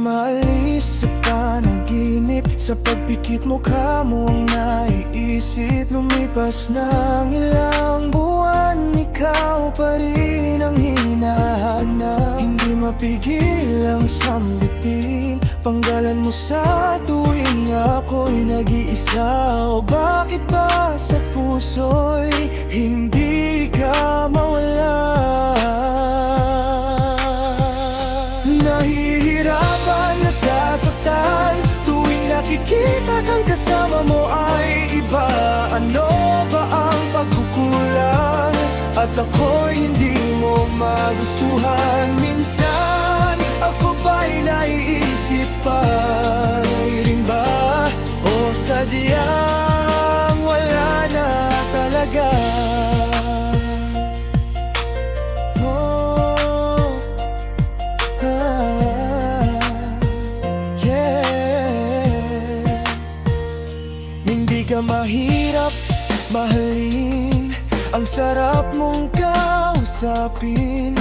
maalis sa panaginip. Sa pagpikit mukha mo ang naiisip. Lumipas ng ilang buwan, ikaw pa rin ang hinahanap. Hindi mapigil ang sambitin, panggalan mo sa tuwing ako'y nag-iisa. O bakit ba sa puso'y hindi ka mawala? Nahihirapan, nasasaktan tuwing nakikita kang kasama mo ay iba. Ano ba ang pagkukulang? At ako'y hindi mo magustuhan. Minsan ako ba'y naiisip pa rin ba? O sadyang wala na talaga? Hindi ka mahirap mahalin, ang sarap mong kausapin.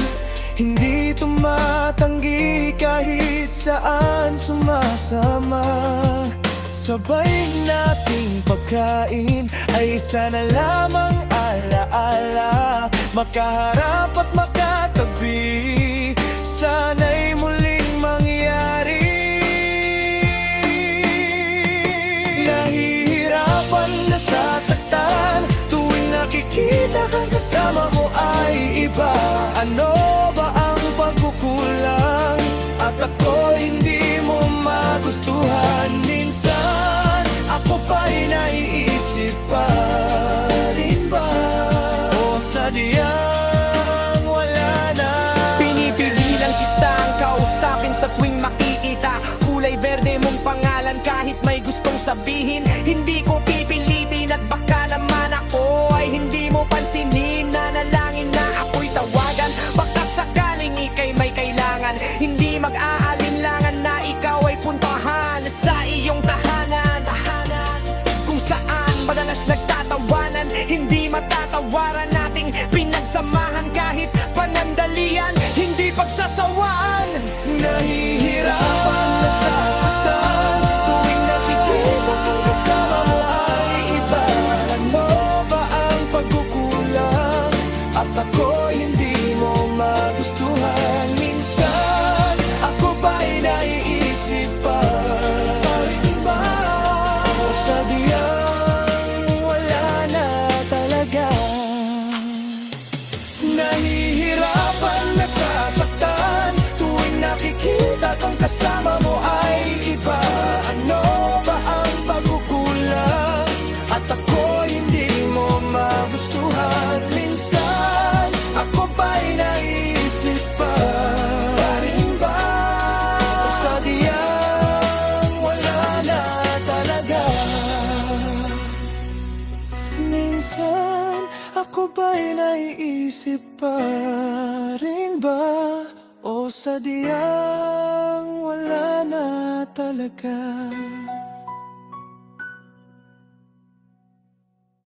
Hindi tumatanggi kahit saan sumasama. Sabay nating pagkain ay isa na lamang alaala. Makaharap at makatabi, sana'y muling mangyari. Nahihirapan, nasasaktan tuwing nakikita kang kasama mo ay iba. Ano ba ang pagkukulang? At ako hindi mo magustuhan. Minsan ako pa'y naiisip pa rin ba? O sadyang wala na? Pinipigilan kitang kausapin sa tuwing makikita. Kulay berde mong pangalan kahit may gustong sabihin. Hindi ko pipilitin at baka naman ako ay hindi mo pansinin. Nanalangin na ako'y tawagan, baka sakaling ika'y may kailangan. Hindi mag-aalinlangan na ikaw ay puntahan sa iyong tahanan, kung saan madalas nagtatawanan. Hindi matatawaran nating pinagsamahan kahit panandalian, hindi pagsasawaan. Nahihirapan, nasasaktan tuwing nakikita kang kasama mo ay iba. Ano ba ang pagkukulang? At ako hindi mo magustuhan. Minsan ako ba'y naiisip pa rin ba? O sadyang wala na talaga? Nahihirapan, nasasaktan tuwing nakikita kang kasama mo ay iba. Ano ba ang pagkukulang? At ako hindi mo magustuhan. Minsan ako ba'y naiisip pa rin ba? O sadyang wala na talaga? Minsan ako ba'y naiisip pa rin ba? O sadyang wala na talaga?